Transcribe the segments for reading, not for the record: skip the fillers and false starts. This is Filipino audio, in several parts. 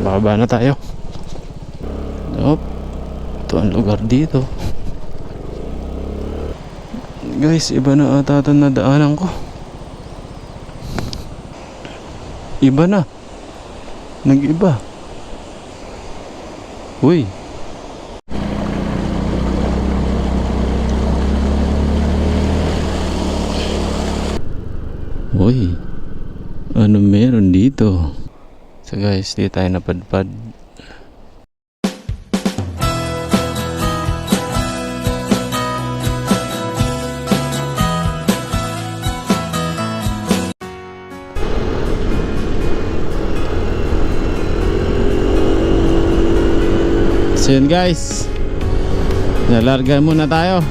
Bababa na tayo. Ito ang lugar dito. Guys, iba na ata ito na daanan ko. Iba na. Nag-iba. Uy. Uy. Ano meron dito? So guys, di tayo napadpad. So yun guys, nalarga muna tayo.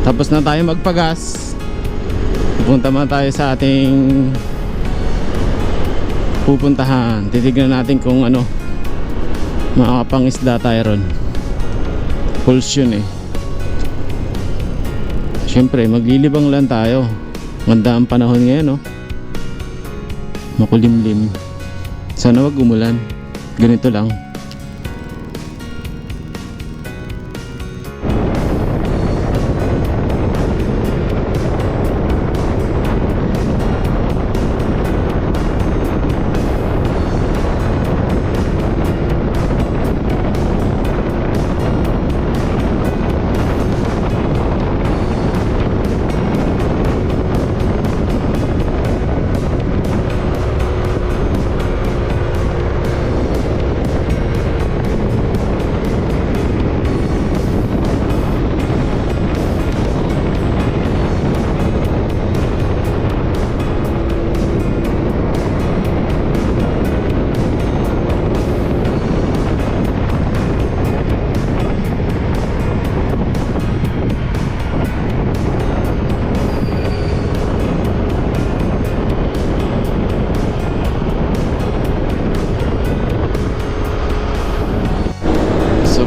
Tapos na tayo magpagas. Pupunta muna tayo sa ating pupuntahan. Titignan natin kung ano, makakapangisda tayo ron. Pulse yun eh. Siyempre maglilibang lang tayo. Ganda ang panahon ngayon, no? Makulimlim. Sana wag umulan. Ganito lang.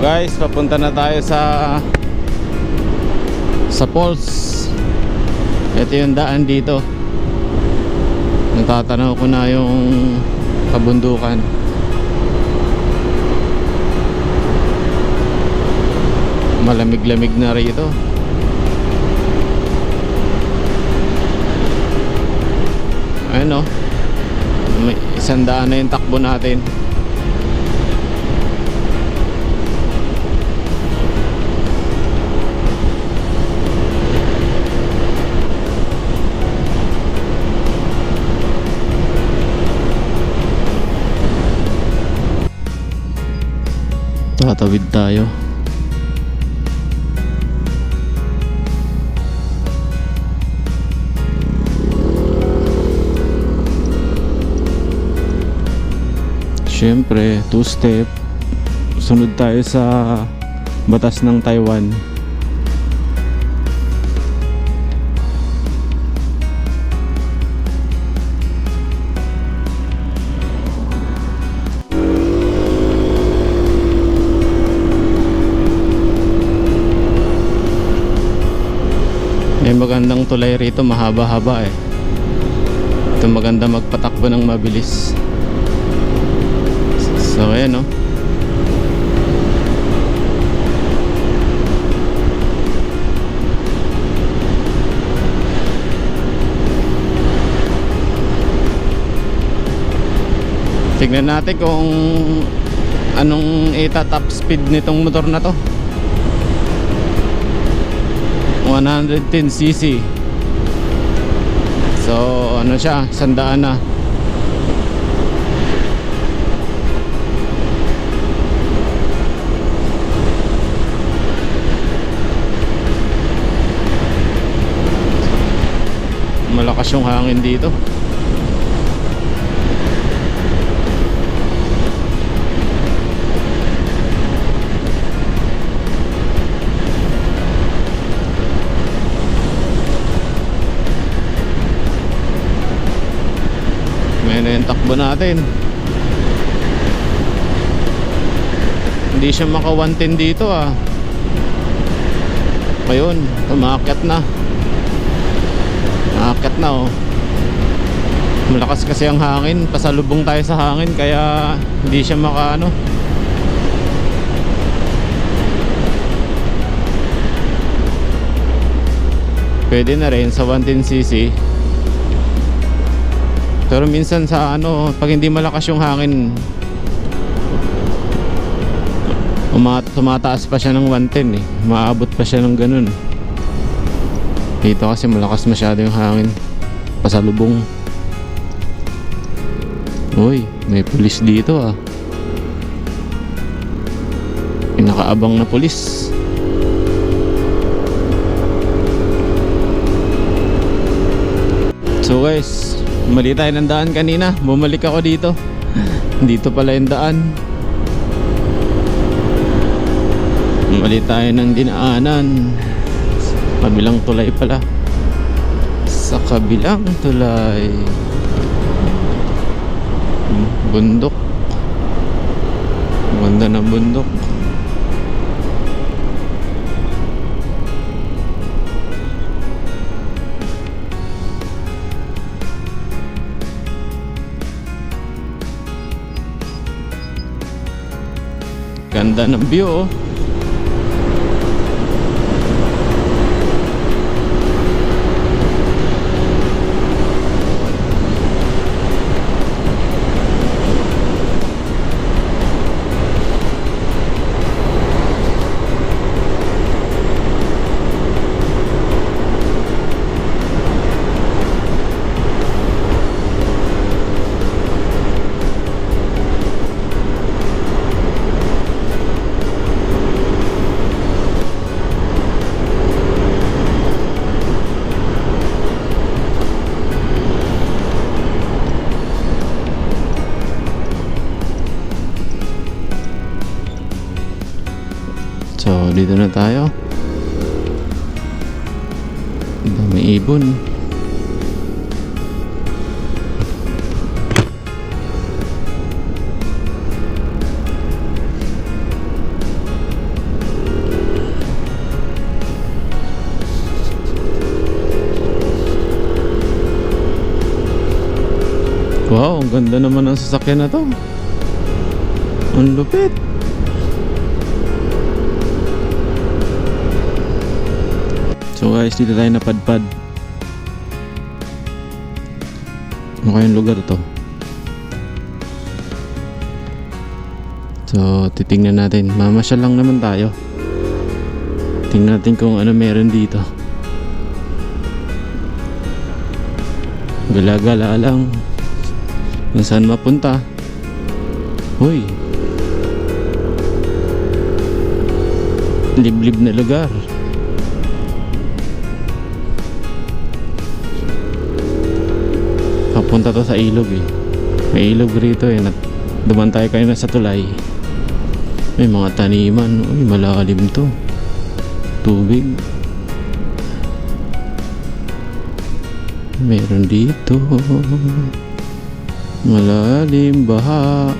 Guys, papunta na tayo sa falls. Ito yung daan dito. Natatanaw ko na yung kabundukan. Malamig-lamig na rito. Ayun o, may 100 na yung takbo natin. Tatawid tayo. Siyempre, 2-step. Sunod tayo sa batas ng Taiwan. May magandang tulay rito, mahaba-haba eh. Ito maganda magpatakbo ng mabilis. So ayan no. Tignan natin kung anong top speed nitong motor na to. 110cc. So ano siya, 100 na. Malakas yung hangin dito. Ngayon yung takbo natin. Hindi siya maka 110 dito ah. Ayun, umakyat na. Umakyat na oh. Malakas kasi ang hangin, pasalubong tayo sa hangin kaya hindi siya makaano. Pwede na rin sa 110cc. Pero minsan sa ano, pag hindi malakas yung hangin, tumataas pa siya ng 110 eh. Maabot pa siya ng ganun. Dito kasi malakas masyado yung hangin. Pasalubong. Uy, may pulis dito ah. May nakaabang na pulis. So guys, mali tayo ng daan kanina. Bumalik ako dito. Dito pala yung daan. Mali tayo ng dinaanan. Kabilang tulay pala. Sa kabilang tulay. Bundok. Ganda ng bundok. Ganda ng view oh. So, dito na tayo. May ibon. Wow, ang ganda naman ng sasakyan na to. Ang lupit. So guys, dito tayo napadpad. Ano kayong lugar to? So, titingnan natin. Mamasyal lang naman tayo. Tingnan natin kung ano meron dito. Gala-gala lang. Kung saan mapunta. Uy, liblib na lugar. Papunta to sa ilog eh. May ilog rito eh. Duman tayo kayo na sa tulay. May mga taniman. Uy, malalim to. Tubig. Meron dito. Malalim, baha.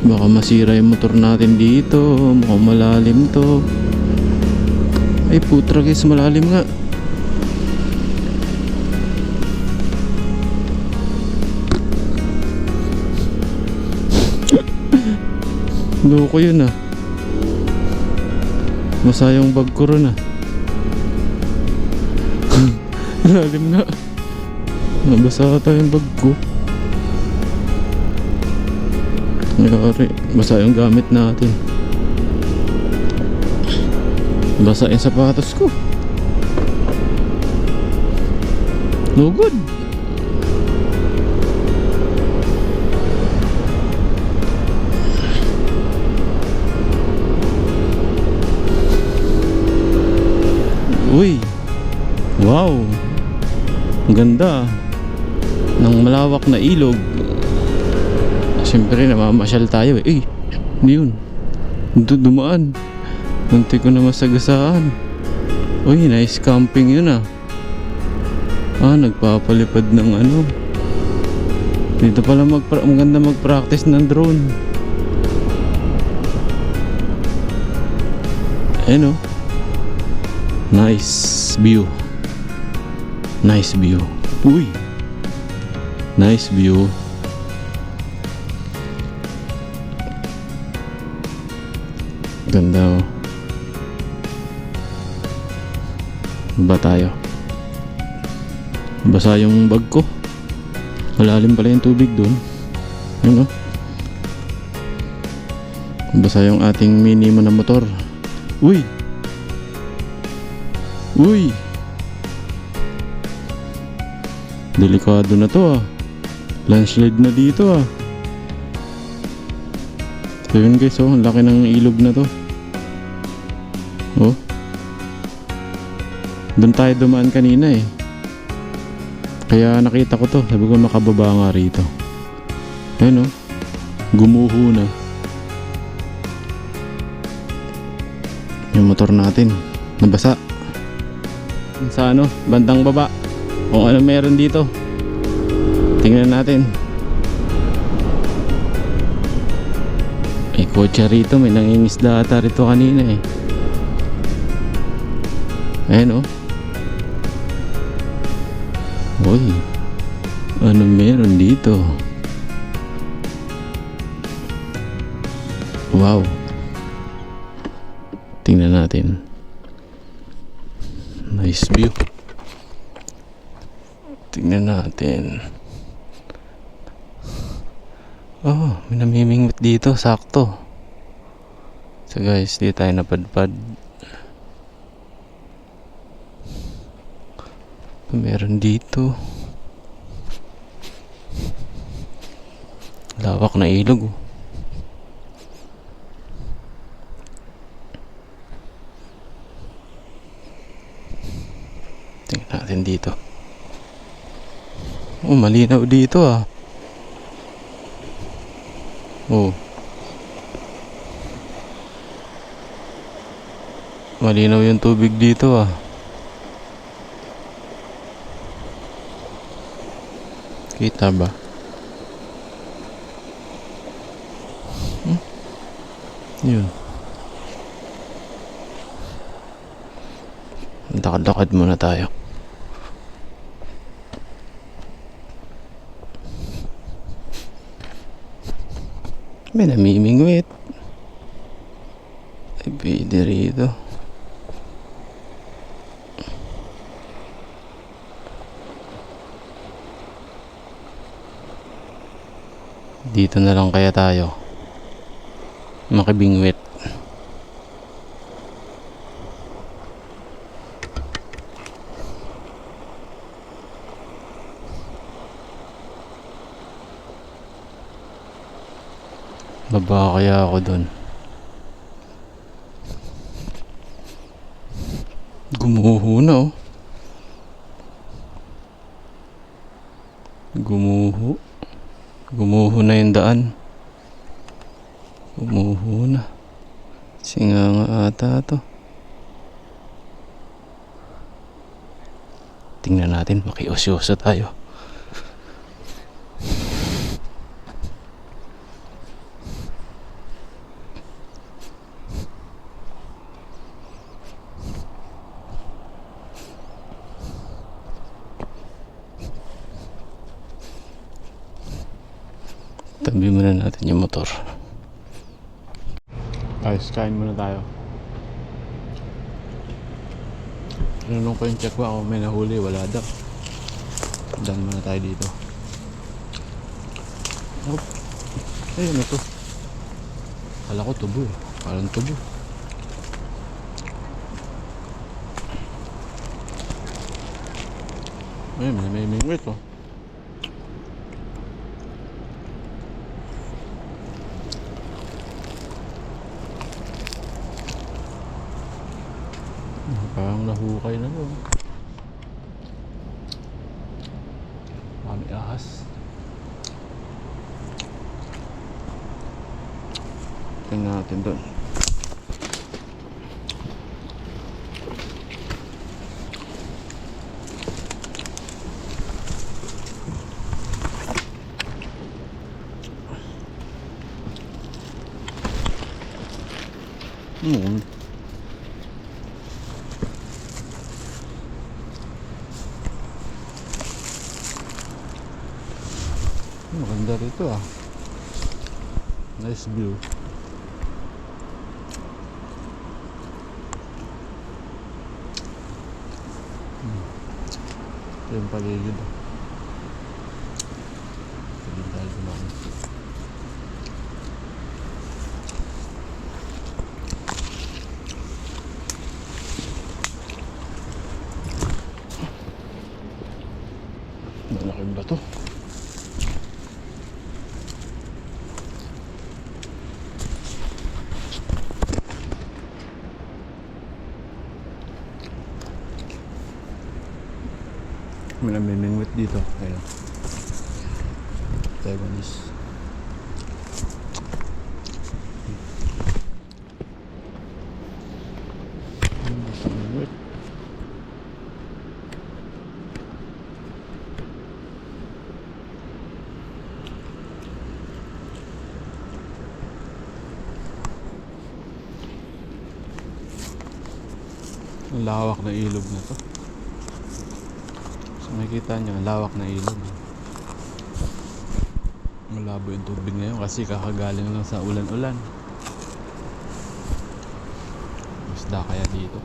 Baka masira yung motor natin dito. Mukhang malalim to. Ay putra guys, malalim nga. Loko yun ah. Basa yung bag ko ron ah. Lalim nga. Nabasa ata yung bag ko. Nagkakari. Basa yung gamit natin. Basa yung sapatos ko. No good. Uy, wow, ang ganda ng malawak na ilog. Siyempre namamasyal tayo eh. Hindi yun, dumaan. Munti ko na masagasaan. Uy, nice camping yun ah. Nagpapalipad ng ano. Dito pala maganda mag-practice ng drone. Ayan oh. Nice view. Nice view. Uy! Nice view. Ganda oh. Ba tayo? Basa yung bag ko. Malalim pala yung tubig dun. Yun oh. Basa yung ating mini na motor. Uy! Uy! Delikado na to ah. Landslide na dito ah. So yun guys oh, ang laki ng ilog na to. Oh. Doon tayo dumaan kanina eh. Kaya nakita ko to. Sabi ko makababa nga rito. Ayun oh. Gumuho na yung motor natin. Nabasa. Sa ano? Bandang baba. Kung ano meron dito. Tingnan natin. May kotse rito. May nangingisda ata rito kanina eh. Ayan oh. Uy, ano meron dito? Wow. Tingnan natin. Nice view. Tingnan natin. Oh, may namimingwit dito. Sakto. So guys, di tayo napadpad. Meron dito. Lawak na ilog. Tingnan natin dito. Oh, malinaw dito ah. Oh. Malinaw yung tubig dito ah. Kita ba? Yun. Lakad-lakad muna tayo. May namimingwit. Ay, pwede rito. Dito na lang kaya tayo makibingwit. Baba kaya ako dun. Gumuho na oh. Gumuho. Gumuho na yung daan. Gumuho na. Singa nga ata to. Tingnan natin, makiusyoso tayo. Tabi muna natin yung motor. Ayos, kain muna tayo. Tinanong ko yung checkwa kung may nahuli, wala daw. Dan muna tayo dito. Oh, ayun na to. Kala ko tubo eh. Parang tubo. Ayun, may mingwit oh. Parang nahukay na yun. Mami ahas. Tingnan natin doon. Ganda rito ah. Nice view. Ito yung paligid ah. Hindi tayo kumamit. Malaking bato. May namimingwit dito. Ayan. Taiwanese. Namimingwit. Ang lawak na ilog na to. So makikita nyo, ang lawak na ilog. Malabo yung tubig ngayon kasi kakagaling lang sa ulan-ulan. Isda kaya dito.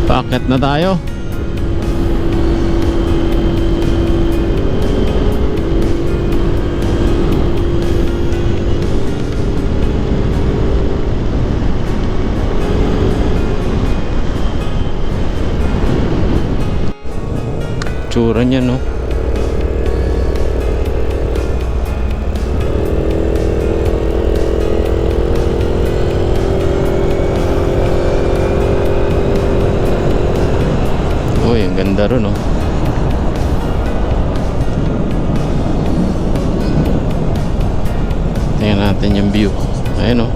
Paakyat na tayo. Tsura niya, no? Uy, ang ganda ron, no? Tingnan natin yung view. Ayun, no?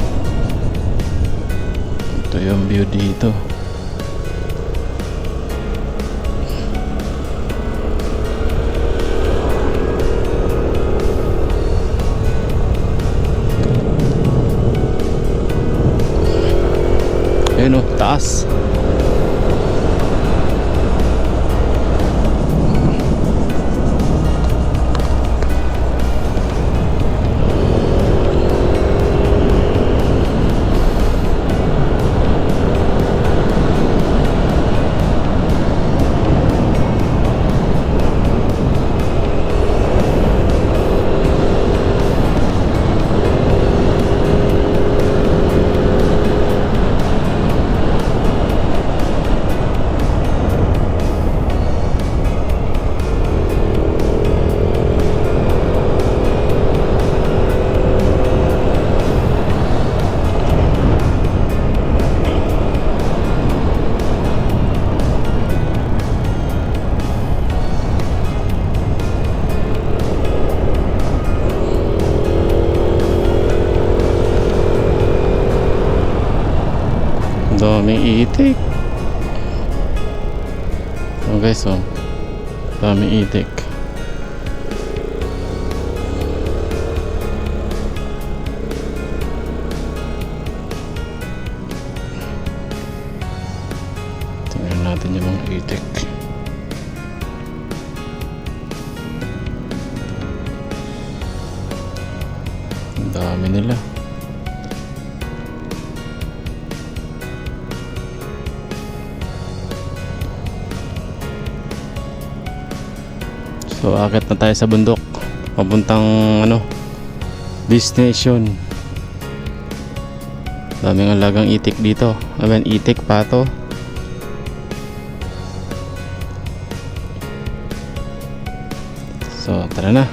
Ito yung view dito. Ayun, no? Taas. Daming itik. Oh guys, oh. Daming itik. Tingnan natin yung mga itik. Ang dami nila. So akit na tayo sa bundok papuntang destination. Daming alagang itik dito. Itik, pato. So tara na.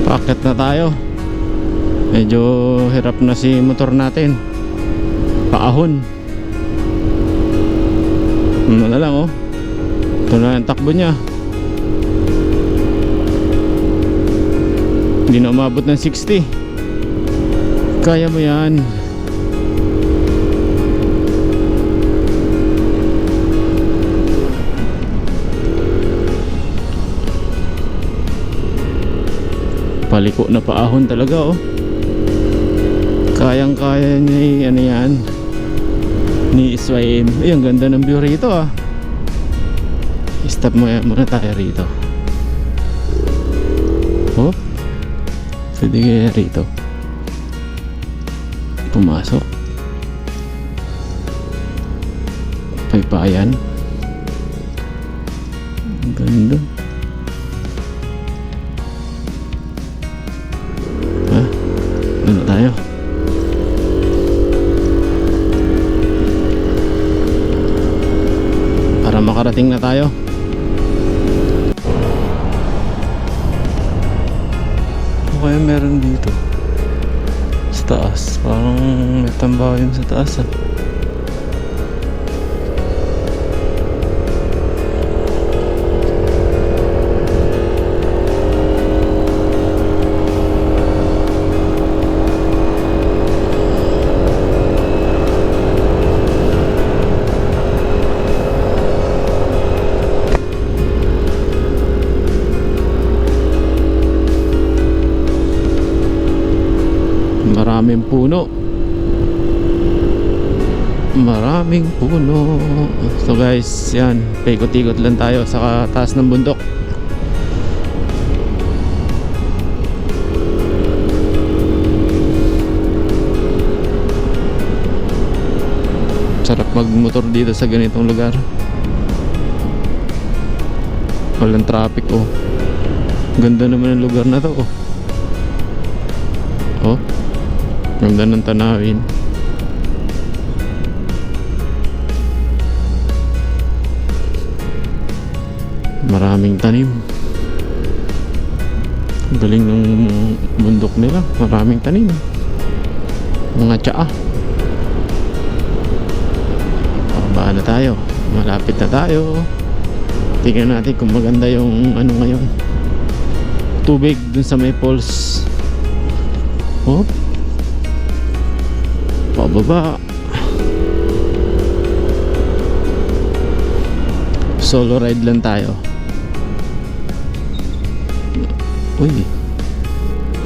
Paakyat na tayo. Medyo hirap na si motor natin. Paahon. Ano na lang, oh. Ito na ang takbo niya. Hindi na umabot ng 60. Kaya mo yan. Paliko na paahon talaga, oh. Kayang kaya niya yan ni Iswaim. Ay, ang ganda ng view rito, ah. Stop muna tayo rito. Oh, pwede kaya rito pumasok. Paypayan. Ang ganda. Ano tayo? Para makarating na tayo. Ano kaya meron dito? Sa taas. Parang may tambayan sa taas, ah. Maraming puno. Maraming puno. So guys, yan, paikot-ikot lang tayo sa taas ng bundok. Sarap magmotor dito sa ganitong lugar. Walang traffic, oh. Ganda naman ng lugar na to, oh. Oh, ganda ng tanawin. Maraming tanim. Galing ng bundok nila. Maraming tanim. Mga tsaa. Pababa na tayo. Malapit na tayo. Tingnan natin kung maganda yung ngayon. Tubig dun sa may falls. Oh, pababa. Solo ride lang tayo. Uy,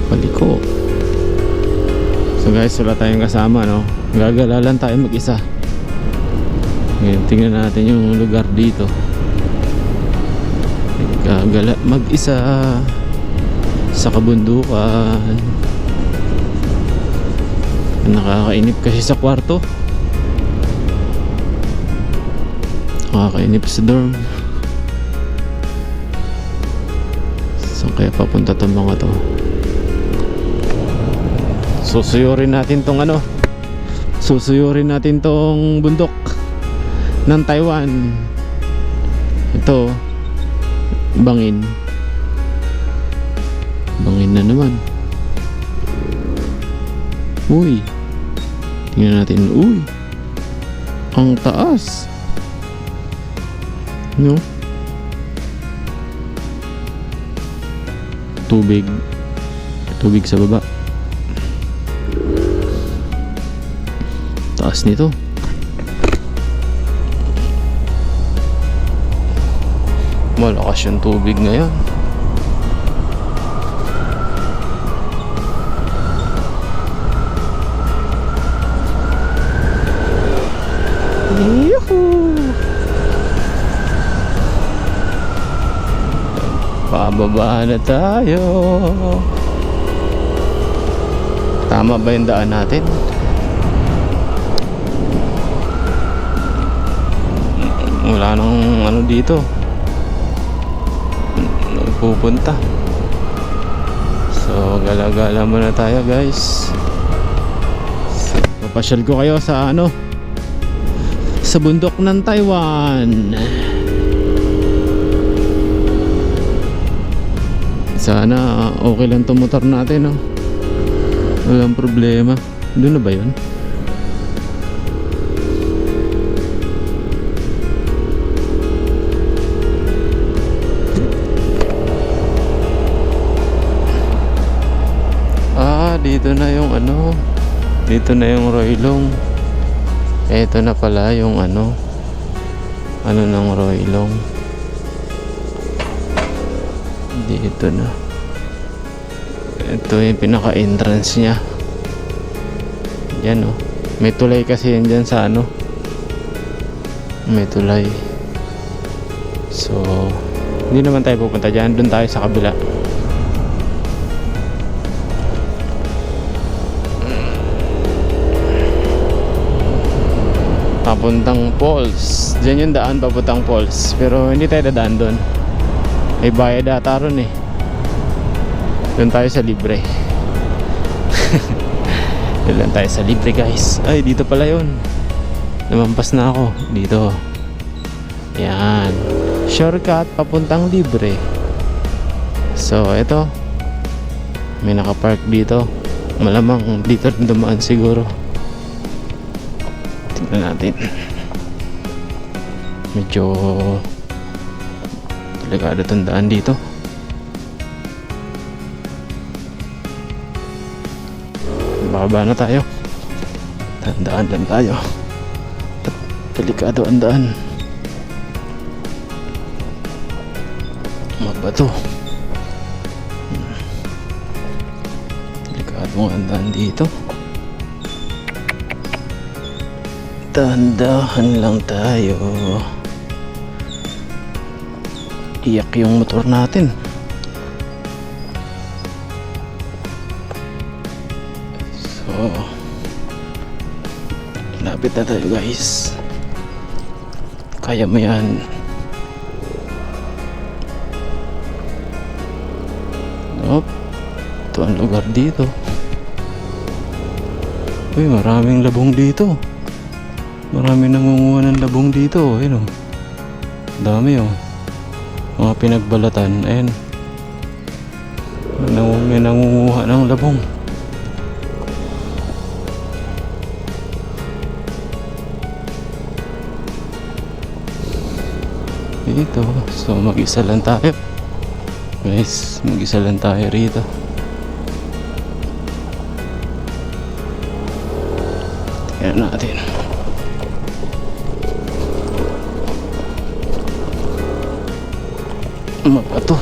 paliko. So guys, wala tayong kasama, no? Gagala lang tayo mag-isa. Ngayon, tingnan natin yung lugar dito. Gagala mag-isa sa kabundukan. Nakakainip kasi sa kwarto. Nakakainip sa dorm. Saan kaya papunta tong mga to? Susuyurin natin tong ano, susuyurin natin tong bundok ng Taiwan. Ito, bangin. Bangin na naman. Uy, tingnan natin. Uy, ang taas, no? Tubig sa baba. Taas nito. Malakas yung tubig ngayon. Yuhuu! Pababa na tayo. Tama ba yung daan natin? Wala nang ano dito pupunta. So gala-gala muna tayo, guys. Papasyal ko kayo sa ano, sa bundok ng Taiwan. Sana okay lang itong motor natin, no? Walang problema. Doon na ba yun? Dito na yung ano, dito na yung Roilong. Ito na pala yung ano ng Roilong. Dito na. Ito yung pinaka entrance nya. Yan, oh. May tulay kasi yan dyan sa ano, may tulay. So hindi naman tayo pupunta dyan. Doon tayo sa kabila. Papuntang Falls. Diyan yung daan papuntang Falls. Pero hindi tayo dadaan doon. May bayad ata ron eh. Doon tayo sa libre. Doon lang tayo sa libre, guys. Ay, dito pala yun. Namampas na ako. Dito. Yan. Shortcut papuntang libre. So, ito. May nakapark dito. Malamang dito rin dumaan siguro. Tingnan natin. Medyo delikado itong daan dito. Bababa na tayo. Tandaan lang tayo. At delikado ang daan. Mabato. Delikado ang daan dito. Dahan-dahan lang tayo. Iyak yung motor natin. So lapit na tayo, guys. Kaya mo yan. Ito ang lugar dito. Uy, maraming labong dito. Marami nangunguha ng labong dito. Ayun, oh. Dami, oh. Mga pinagbalatan. Ayun. May nangunguha ng labong. Dito. So mag-isa lang tayo, guys. Mag-isa lang tayo rito. Tingnan natin. Mabato.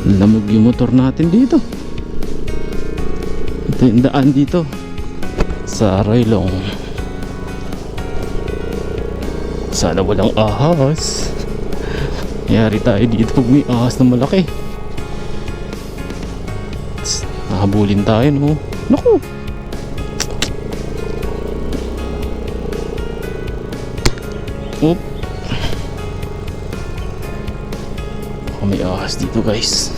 Lamog yung motor natin dito. Ito yung daan dito sa Roilong. Sana walang ahas. Yari tayo dito pag may ahas na malaki. Habulin tayo, no? Naku! Oop! Baka may ahas dito, guys.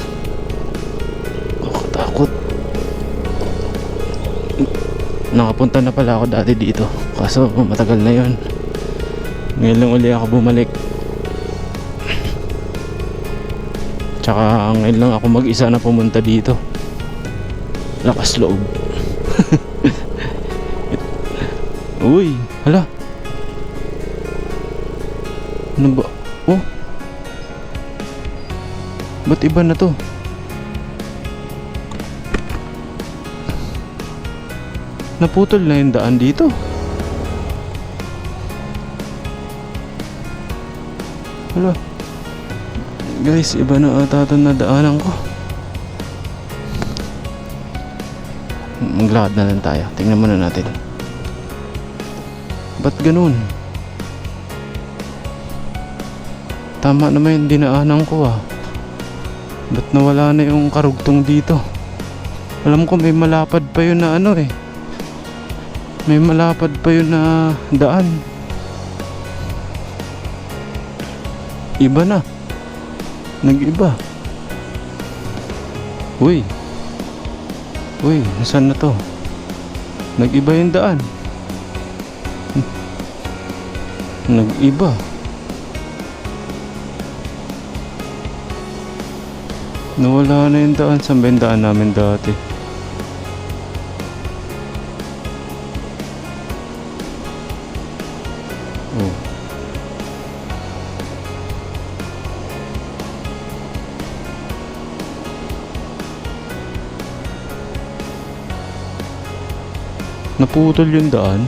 Takot. Nakapunta na pala ako dati dito, kaso matagal na yon. Ngayon lang uli ako bumalik. Tsaka ngayon lang ako mag-isa na pumunta dito. Lakas loob. Uy, hala. Ano ba? Oh, ba't iba na to? Naputol na yung daan dito. Hala. Guys, iba na ata ito na daanan ko. Maglakad na lang tayo. Tingnan muna natin. Ba't ganun? Tama naman yung dinaanan ko ah. Ba't nawala na yung karugtong dito? Alam ko may malapad pa yun na ano eh. May malapad pa yun na daan. Iba na. Nag-iba. Uy. Uy, nasaan na to? Nag-iba yung daan. Nag-iba. Nawala na yung daan. Saan ba yung daan namin dati? Oh. Naputol yung daan.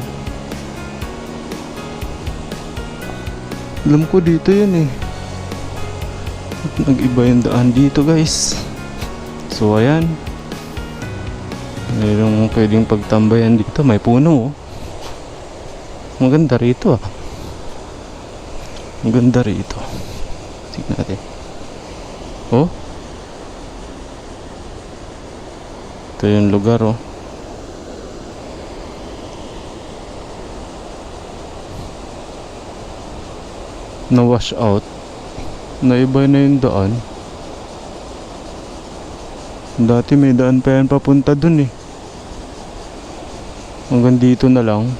Alam ko dito yun eh. Nag-iba yung daan dito, guys. So ayan, mayroong pwedeng pagtambayan dito. May puno oh. Maganda rito ah. Maganda rito. Tignan natin. Oh, ito yung lugar oh. Na wash out. Naiba na yung daan. Dati may daan pa yan papunta dun eh. Hanggang dito na lang.